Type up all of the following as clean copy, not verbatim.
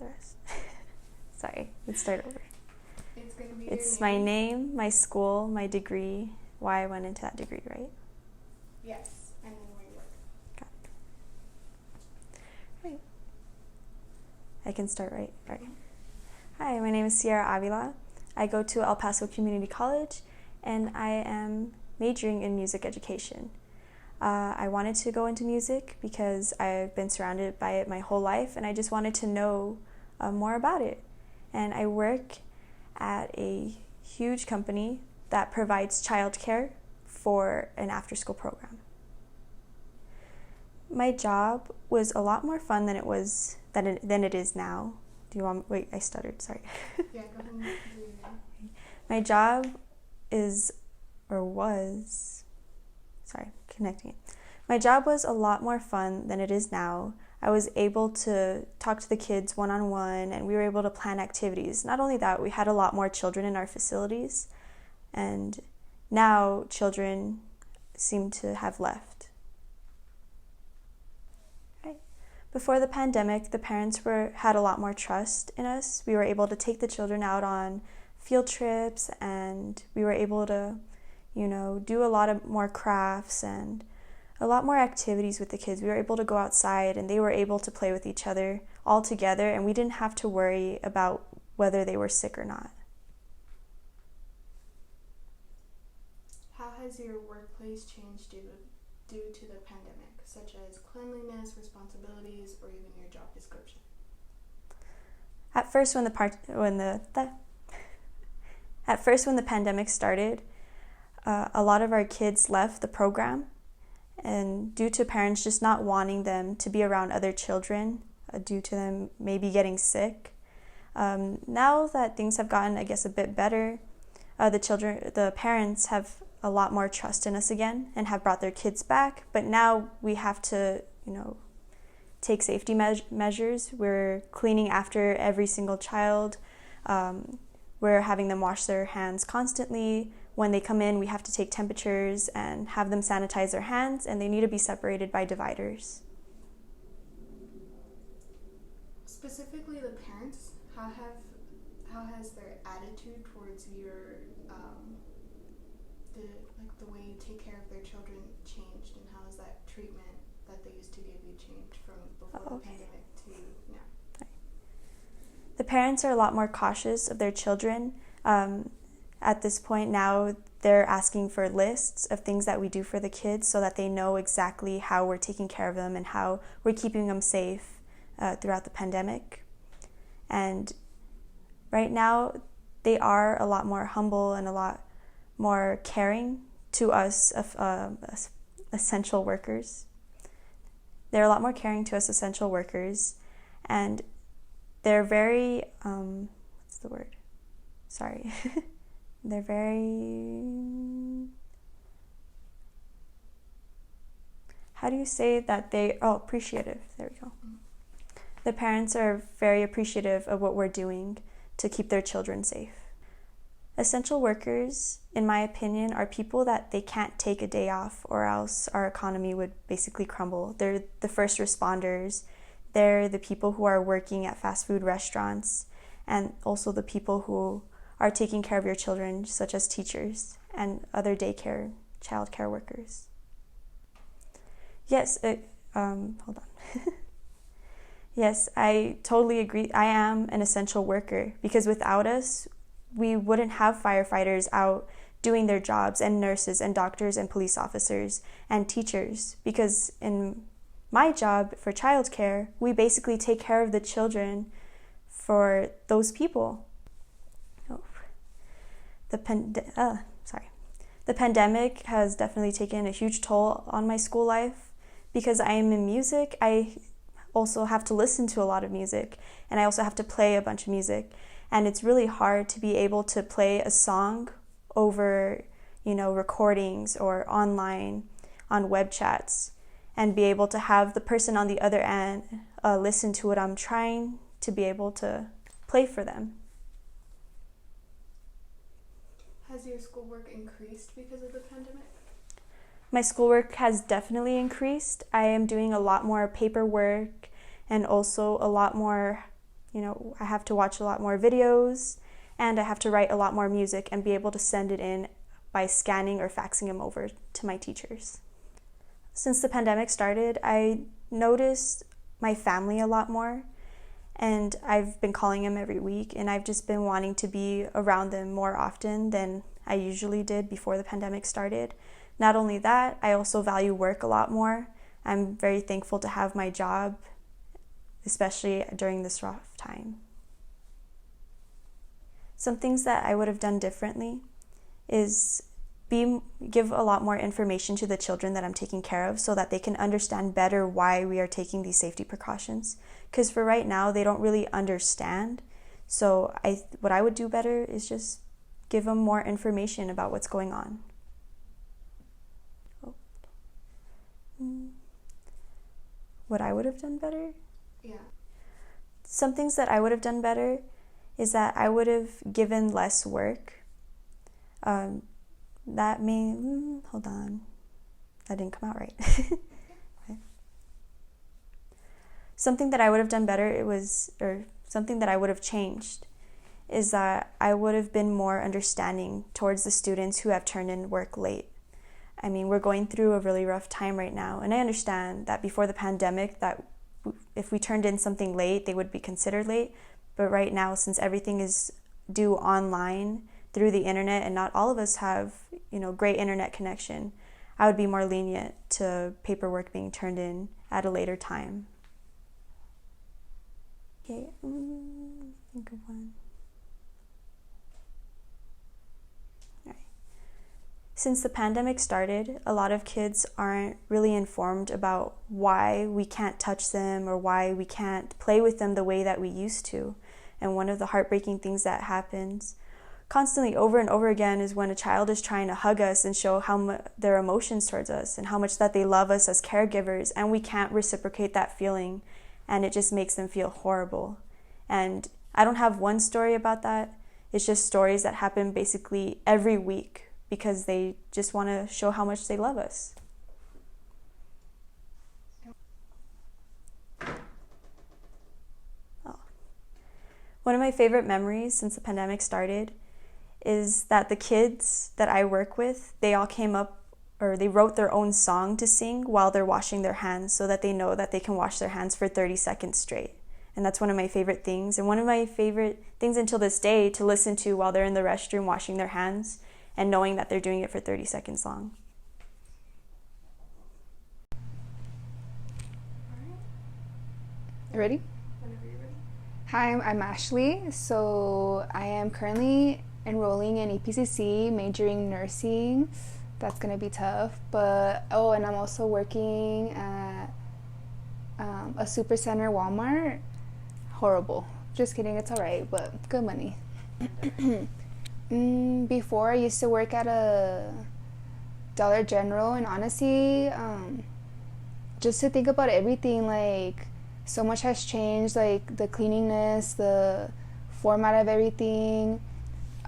the rest. Sorry, let's start over. It's going to be It's your my name, my school, my degree, why I went into that degree, right? Yes, and then where you work. Got it. Right. I can start right. Hi, my name is Sierra Avila. I go to El Paso Community College, and I am majoring in music education. I wanted to go into music because I've been surrounded by it my whole life, and I just wanted to know more about it. And I work at a huge company that provides childcare for an after-school program. My job was a lot more fun than it is now. Do you want? Wait, I stuttered. Sorry. Yeah, go ahead and do your name. My job connecting it. My job was a lot more fun than it is now. I was able to talk to the kids one-on-one, and we were able to plan activities. Not only that, we had a lot more children in our facilities, and now children seem to have left. Right. Before the pandemic, the parents had a lot more trust in us. We were able to take the children out on field trips, and we were able to, do a lot of more crafts and a lot more activities with the kids. We were able to go outside, and they were able to play with each other all together, and we didn't have to worry about whether they were sick or not. How has your workplace changed due to the pandemic, such as cleanliness, responsibilities, or even your job description? At first, when the pandemic started, a lot of our kids left the program, and due to parents just not wanting them to be around other children, due to them maybe getting sick. Now that things have gotten, I guess, a bit better, the parents have a lot more trust in us again and have brought their kids back. But now we have to, take safety measures. We're cleaning after every single child. We're having them wash their hands constantly. When they come in, we have to take temperatures and have them sanitize their hands, and they need to be separated by dividers. Specifically, the parents, how has their attitude towards your the way you take care of their children changed, and how has that treatment that they used to give you changed from before the pandemic to now? The parents are a lot more cautious of their children. At this point now, they're asking for lists of things that we do for the kids so that they know exactly how we're taking care of them and how we're keeping them safe throughout the pandemic. And right now, they are a lot more humble and a lot more caring to us essential workers. They're a lot more caring to us essential workers, and they're very, they're very, how do you say that appreciative, there we go. The parents are very appreciative of what we're doing to keep their children safe. Essential workers, in my opinion, are people that they can't take a day off, or else our economy would basically crumble. They're the first responders. They're the people who are working at fast food restaurants, and also the people who are taking care of your children, such as teachers and other daycare, childcare workers. Yes, hold on. Yes, I totally agree. I am an essential worker because without us, we wouldn't have firefighters out doing their jobs, and nurses and doctors and police officers and teachers, because in my job for childcare, we basically take care of the children for those people. The pandemic has definitely taken a huge toll on my school life. Because I am in music, I also have to listen to a lot of music, and I also have to play a bunch of music. And it's really hard to be able to play a song over, recordings or online on web chats, and be able to have the person on the other end listen to what I'm trying to be able to play for them. Has your schoolwork increased because of the pandemic? My schoolwork has definitely increased. I am doing a lot more paperwork and also a lot more I have to watch a lot more videos, and I have to write a lot more music and be able to send it in by scanning or faxing them over to my teachers. Since the pandemic started, I noticed my family a lot more, and I've been calling them every week, and I've just been wanting to be around them more often than I usually did before the pandemic started. Not only that, I also value work a lot more. I'm very thankful to have my job, especially during this rough time. Some things that I would have done differently is give a lot more information to the children that I'm taking care of so that they can understand better why we are taking these safety precautions. Because for right now, they don't really understand. So what I would do better is just give them more information about what's going on. What I would have done better? Yeah. Some things that I would have done better is that I would have given less work. Hold on. That didn't come out right. Okay. Something that I would have done better something that I would have changed is that I would have been more understanding towards the students who have turned in work late. I mean, we're going through a really rough time right now, and I understand that before the pandemic that if we turned in something late, they would be considered late. But right now, since everything is due online through the internet and not all of us have, great internet connection, I would be more lenient to paperwork being turned in at a later time. Okay, think of one. All right. Since the pandemic started, a lot of kids aren't really informed about why we can't touch them or why we can't play with them the way that we used to. And one of the heartbreaking things that happens constantly over and over again is when a child is trying to hug us and show their emotions towards us and how much that they love us as caregivers, and we can't reciprocate that feeling, and it just makes them feel horrible. And I don't have one story about that. It's just stories that happen basically every week because they just want to show how much they love us. One of my favorite memories since the pandemic started is that the kids that I work with, they all came up or they wrote their own song to sing while they're washing their hands so that they know that they can wash their hands for 30 seconds straight. And that's one of my favorite things. And one of my favorite things until this day to listen to while they're in the restroom washing their hands and knowing that they're doing it for 30 seconds long. You ready? Whenever you're ready. Hi, I'm Ashley. So I am currently enrolling in EPCC, majoring nursing. That's gonna be tough. And I'm also working at a super center Walmart. Horrible. Just kidding, it's alright, but good money. Before I used to work at a Dollar General, and honestly, just to think about everything, like so much has changed, like the cleanliness, the format of everything,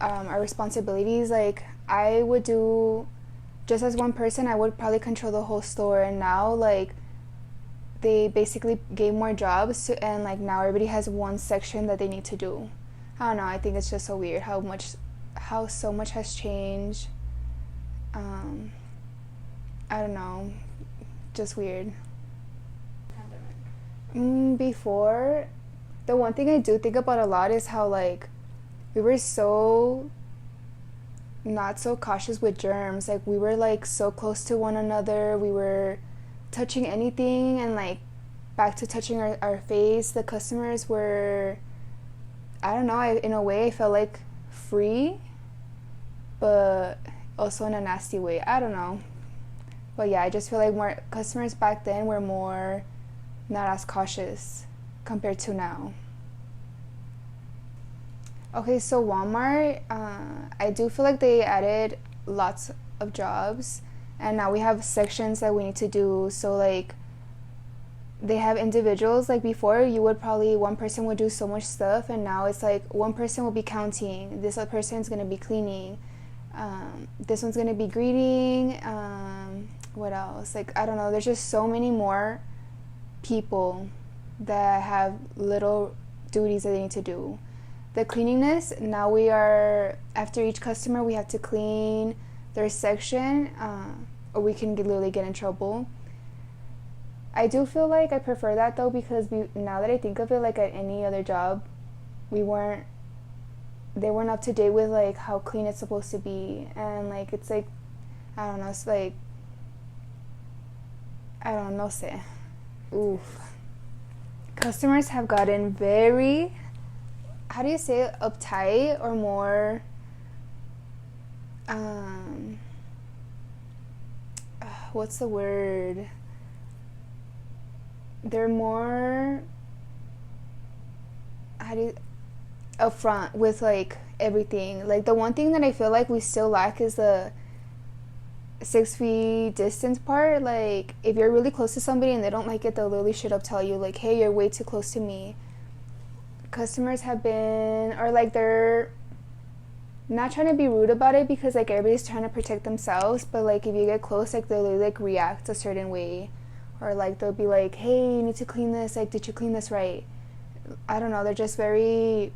our responsibilities. Like I would do, just as one person, I would probably control the whole store, and now like they basically gave more jobs and like now everybody has one section that they need to do. I don't know, I think it's just so weird how so much has changed. I don't know, just weird. Before, the one thing I do think about a lot is how like we were so not so cautious with germs. Like we were like so close to one another, we were touching anything, and like back to touching our face. The customers were, I don't know, in a way I felt like free, but also in a nasty way. I don't know, but yeah, I just feel like more customers back then were more not as cautious compared to now. Okay, so Walmart, I do feel like they added lots of jobs, and now we have sections that we need to do. So like they have individuals. Like before, you would probably, one person would do so much stuff, and now it's like one person will be counting, this other person's gonna be cleaning, this one's gonna be greeting, what else, like I don't know, there's just so many more people that have little duties that they need to do. The cleanliness, now we are, after each customer, we have to clean their section, or we can literally get in trouble. I do feel like I prefer that though, because now that I think of it, like at any other job, they weren't up to date with like how clean it's supposed to be, and like it's like, I don't know, it's like, I don't know, say, oof. Customers have gotten very, how do you say it, uptight, or more, what's the word? They're more, upfront with like everything. Like the one thing that I feel like we still lack is the 6 feet distance part. Like if you're really close to somebody and they don't like it, they'll literally straight up tell you like, hey, you're way too close to me. Customers have been, or like they're not trying to be rude about it, because like everybody's trying to protect themselves, but like if you get close, like they'll literally like react a certain way, or like they'll be like, hey, you need to clean this, like did you clean this right? I don't know, they're just very,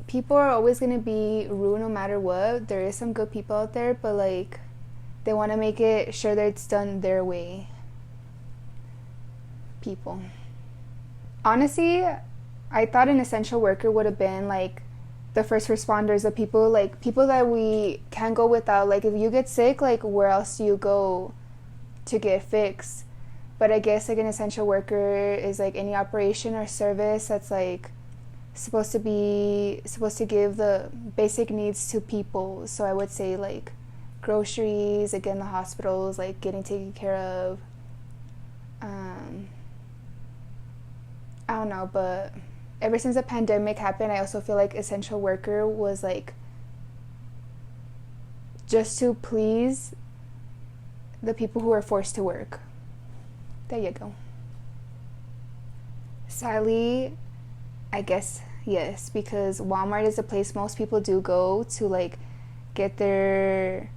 people are always going to be rude no matter what. There is some good people out there, but like they want to make it sure that it's done their way. People. Honestly, I thought an essential worker would have been like the first responders, the people that we can't go without. Like if you get sick, like where else do you go to get fixed? But I guess like an essential worker is like any operation or service that's like supposed to give the basic needs to people. So I would say like groceries, again the hospitals, like getting taken care of. I don't know, but ever since the pandemic happened, I also feel like essential worker was like just to please the people who are forced to work. There you go. Sadly, I guess yes, because Walmart is a place most people do go to like get their,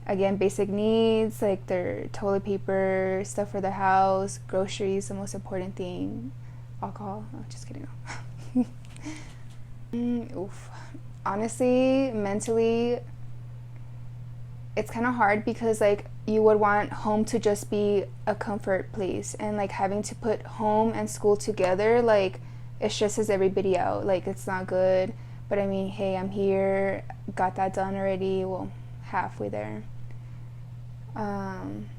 again, basic needs, like their toilet paper, stuff for their house, groceries, the most important thing, alcohol. Oh, just kidding. Oof. Honestly, mentally, it's kind of hard, because like you would want home to just be a comfort place, and like having to put home and school together, like it stresses everybody out. Like it's not good, but I mean, hey, I'm here, got that done already, well, halfway there. And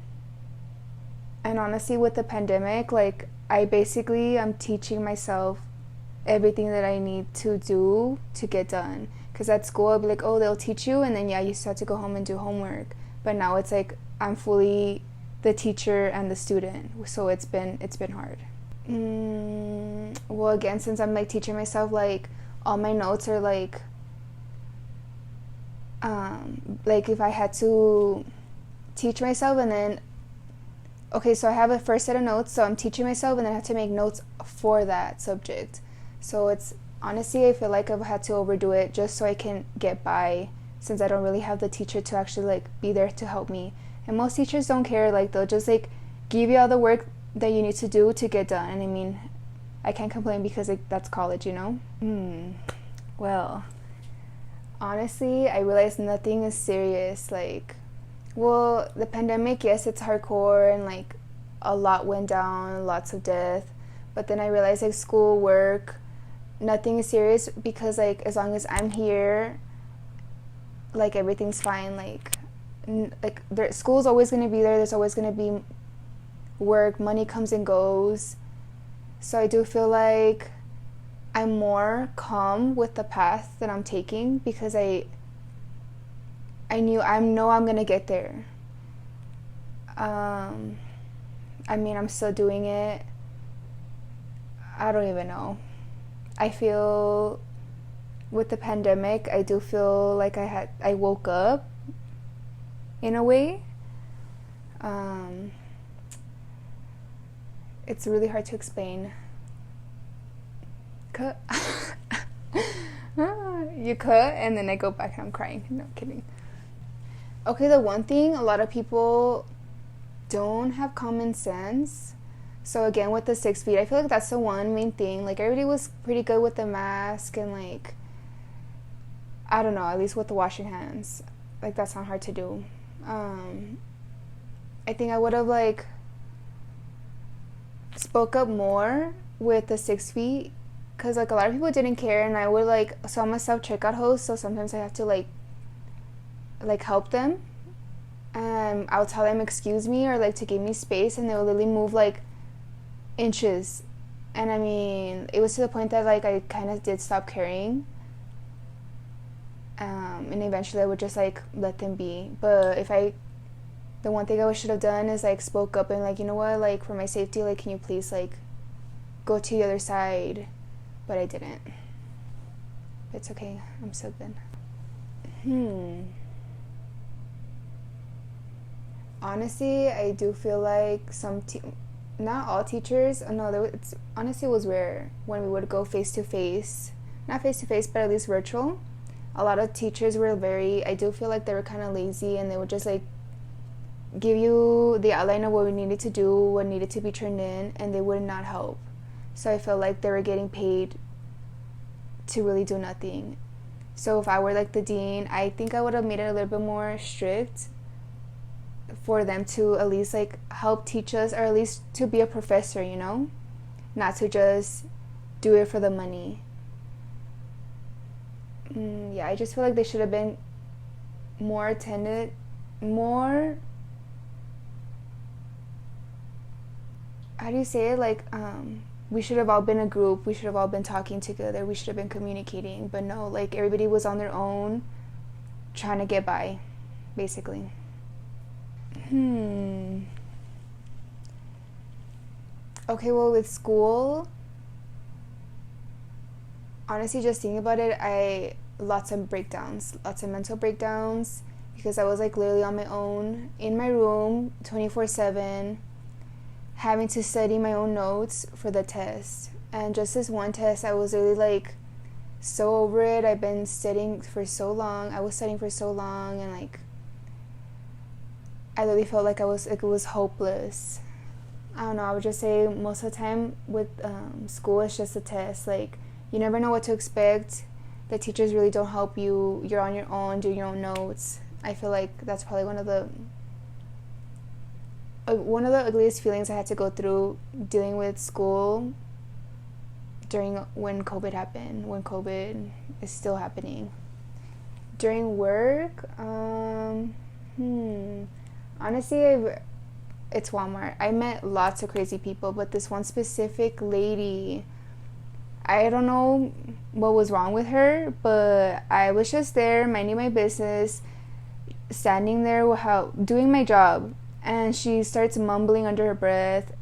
honestly, with the pandemic, like I'm teaching myself everything that I need to do to get done. Because at school, I'll be like, oh, they'll teach you, and then yeah, you just have to go home and do homework. But now it's like I'm fully the teacher and the student, so it's been hard. Well, again, since I'm like teaching myself, like all my notes are like if I had to teach myself, and then okay, so I have a first set of notes, so I'm teaching myself, and then I have to make notes for that subject. So it's honestly, I feel like I've had to overdo it just so I can get by, since I don't really have the teacher to actually like be there to help me. And most teachers don't care, like they'll just like give you all the work that you need to do to get done. And I mean, I can't complain, because like that's college, you know? Well, honestly, I realized nothing is serious. Like, well, the pandemic, yes, it's hardcore, and like a lot went down, lots of death. But then I realized like school, work, nothing is serious, because like as long as I'm here, like everything's fine. Like school's always going to be there. There's always going to be work. Money comes and goes. So I do feel like I'm more calm with the path that I'm taking, because I know I'm going to get there. I mean, I'm still doing it. I don't even know. I feel with the pandemic, I do feel like I woke up in a way. It's really hard to explain. You cut, and then I go back and I'm crying. No, kidding. Okay, the one thing, a lot of people don't have common sense. So again, with the 6 feet, I feel like that's the one main thing. Like, everybody was pretty good with the mask and, like, I don't know, at least with the washing hands. Like, that's not hard to do. I think I would have, like, spoke up more with the 6 feet, because, like, a lot of people didn't care, and I would, like, so I'm a self-checkout host, so sometimes I have to, like help them. I'll tell them excuse me, or, like, to give me space, and they'll literally move, like, inches. And I mean, it was to the point that, like, I kind of did stop caring, and eventually I would just, like, let them be. But the one thing I should have done is, like, spoke up and, like, you know what, like, for my safety, like, can you please, like, go to the other side? But I didn't. It's okay, I'm so good. Honestly, I do feel like not all teachers, no, honestly, it was rare when we would go face-to-face. Not face-to-face, but at least virtual. A lot of teachers were I do feel like they were kind of lazy, and they would just, like, give you the outline of what we needed to do, what needed to be turned in, and they would not help. So I felt like they were getting paid to really do nothing. So if I were, like, the dean, I think I would have made it a little bit more strict for them to at least, like, help teach us, or at least to be a professor, you know? Not to just do it for the money. Yeah, I just feel like they should have been more attended, more, how do you say it, like, we should have all been a group, we should have all been talking together, we should have been communicating, but no, like, everybody was on their own, trying to get by, basically. Okay, well, with school, honestly, just thinking about it, lots of mental breakdowns, because I was, like, literally on my own in my room 24/7, having to study my own notes for the test. And just this one test, I was really, like, so over it. I've been studying for so long, and, like, I really felt like it was hopeless. I don't know, I would just say most of the time with school, it's just a test. Like, you never know what to expect. The teachers really don't help you. You're on your own, doing your own notes. I feel like that's probably one of the ugliest feelings I had to go through dealing with school when COVID happened, when COVID is still happening. During work, honestly, it's Walmart. I met lots of crazy people, but this one specific lady, I don't know what was wrong with her, but I was just there minding my business, standing there doing my job, and she starts mumbling under her breath,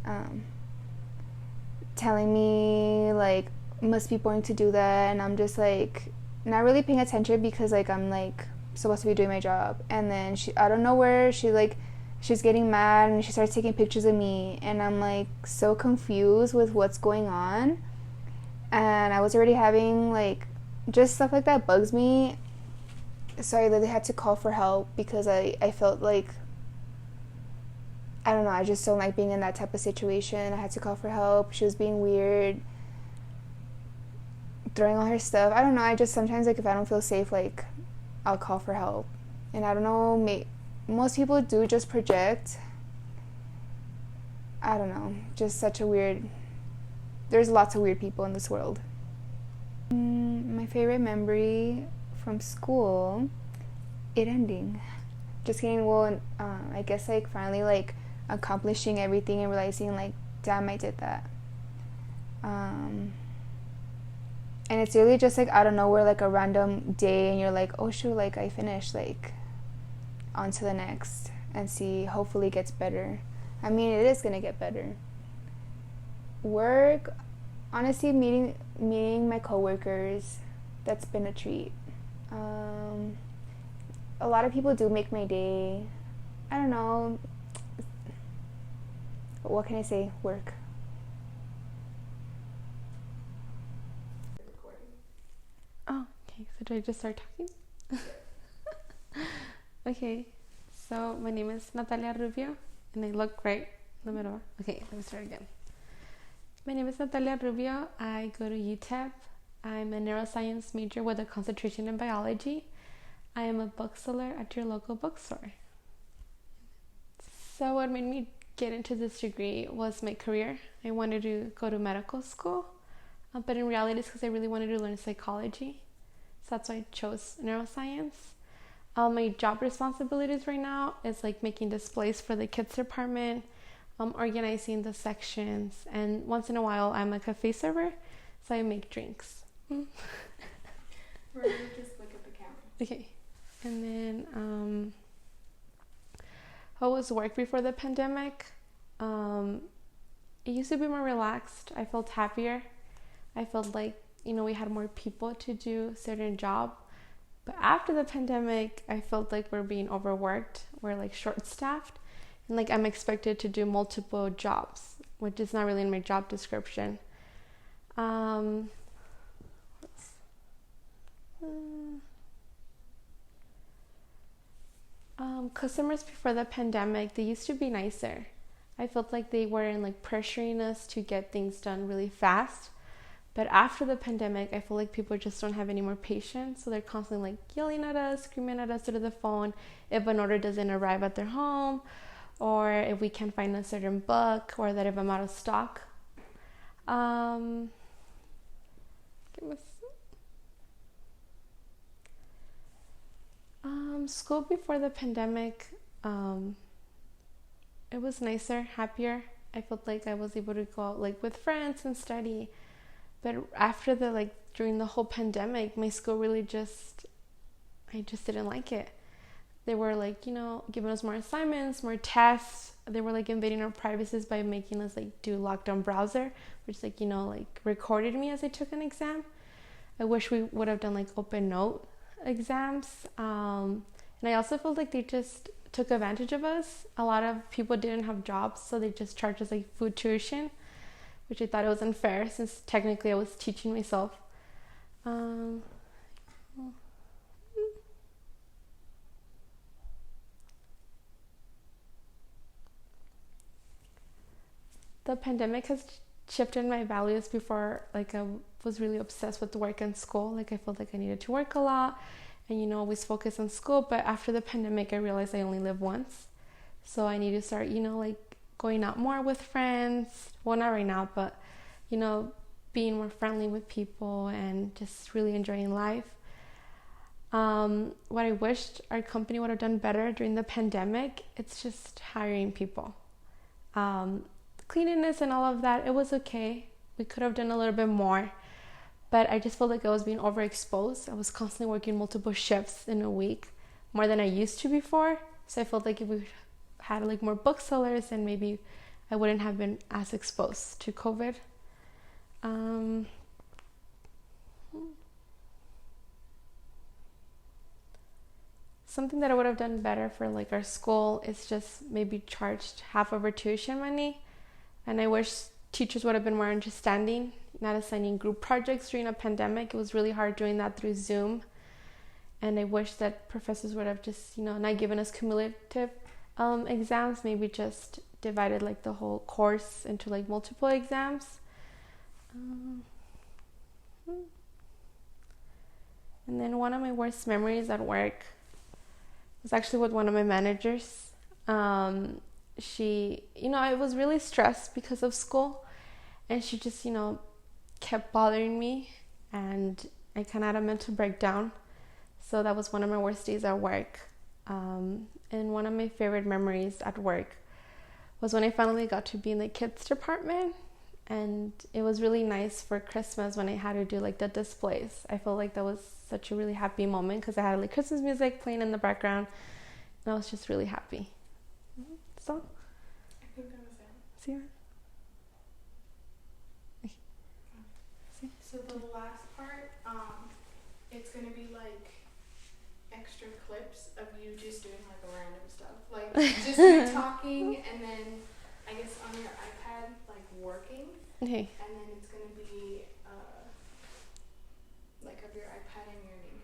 telling me, like, must be boring to do that, and I'm just, like, not really paying attention because, like, I'm, like, supposed to be doing my job. And then she, out of nowhere, she's getting mad, and she starts taking pictures of me, and I'm, like, so confused with what's going on. And I was already having, like, just stuff like that bugs me, so I literally had to call for help, because I felt like, I don't know, I just don't like being in that type of situation. I had to call for help. She was being weird, throwing all her stuff. I don't know, I just sometimes, like, if I don't feel safe, like, I'll call for help. And I don't know, most people do just project. I don't know, just such a weird, there's lots of weird people in this world. My favorite memory from school, it ending. Just kidding. Well, I guess, like, finally, like, accomplishing everything and realizing, like, damn, I did that. And it's really just, like, out of nowhere, like, a random day, and you're like, oh shoot, like, I finished, like, on to the next, and see, hopefully it gets better. I mean, it is gonna get better. Work, honestly, meeting my coworkers, that's been a treat. A lot of people do make my day. I don't know, what can I say? Work. Oh, okay. So do I just start talking? Okay. So my name is Natalia Rubio, and I look right in the middle. Okay, let me start again. My name is Natalia Rubio. I go to UTEP. I'm a neuroscience major with a concentration in biology. I am a bookseller at your local bookstore. So what made me get into this degree was my career. I wanted to go to medical school, but in reality it's because I really wanted to learn psychology. So that's why I chose neuroscience. My job responsibilities right now is like making displays for the kids department, organizing the sections, and once in a while I'm a cafe server, so I make drinks. Really, just look at the camera. Okay. And then how was work before the pandemic? It used to be more relaxed. I felt happier. I felt like, we had more people to do certain job. But after the pandemic, I felt like we're being overworked. We're like short-staffed. And like I'm expected to do multiple jobs, which is not really in my job description. Customers before the pandemic, they used to be nicer. I felt like they weren't like pressuring us to get things done really fast. But after the pandemic, I feel like people just don't have any more patience. So they're constantly like yelling at us, screaming at us through the phone if an order doesn't arrive at their home, or if we can't find a certain book, or that if I'm out of stock. School before the pandemic, it was nicer, happier. I felt like I was able to go out like with friends and study. But after during the whole pandemic, my school really I just didn't like it. They were giving us more assignments, more tests. They were invading our privacies by making us do lockdown browser, which recorded me as I took an exam. I wish we would have done open note exams. And I also felt like they just took advantage of us. A lot of people didn't have jobs, so they just charged us food tuition, which I thought it was unfair since technically I was teaching myself. The pandemic has shifted my values. Before, I was really obsessed with work and school. I felt like I needed to work a lot and, always focus on school. But after the pandemic, I realized I only live once. So I need to start, going out more with friends. Well, not right now, but, being more friendly with people and just really enjoying life. What I wished our company would have done better during the pandemic, it's just hiring people. Cleanliness and all of that, it was okay. We could have done a little bit more, but I just felt like I was being overexposed. I was constantly working multiple shifts in a week, more than I used to before. So I felt like if we had more booksellers, then maybe I wouldn't have been as exposed to COVID. Something that I would have done better for our school is just maybe charged half of our tuition money. And I wish teachers would have been more understanding, not assigning group projects during a pandemic. It was really hard doing that through Zoom. And I wish that professors would have just, not given us cumulative exams, maybe just divided the whole course into multiple exams. And then one of my worst memories at work was actually with one of my managers. She, I was really stressed because of school, and she just, kept bothering me, and I kind of had a mental breakdown. So that was one of my worst days at work. And one of my favorite memories at work was when I finally got to be in the kids department, and it was really nice for Christmas when I had to do the displays. I felt like that was such a really happy moment because I had Christmas music playing in the background, and I was just really happy. So I think that was it. See you. So the last part, it's gonna be extra clips of you just doing random stuff, just you talking, and then I guess on your iPad working. Okay. And then it's gonna be of your iPad and your name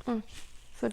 tag.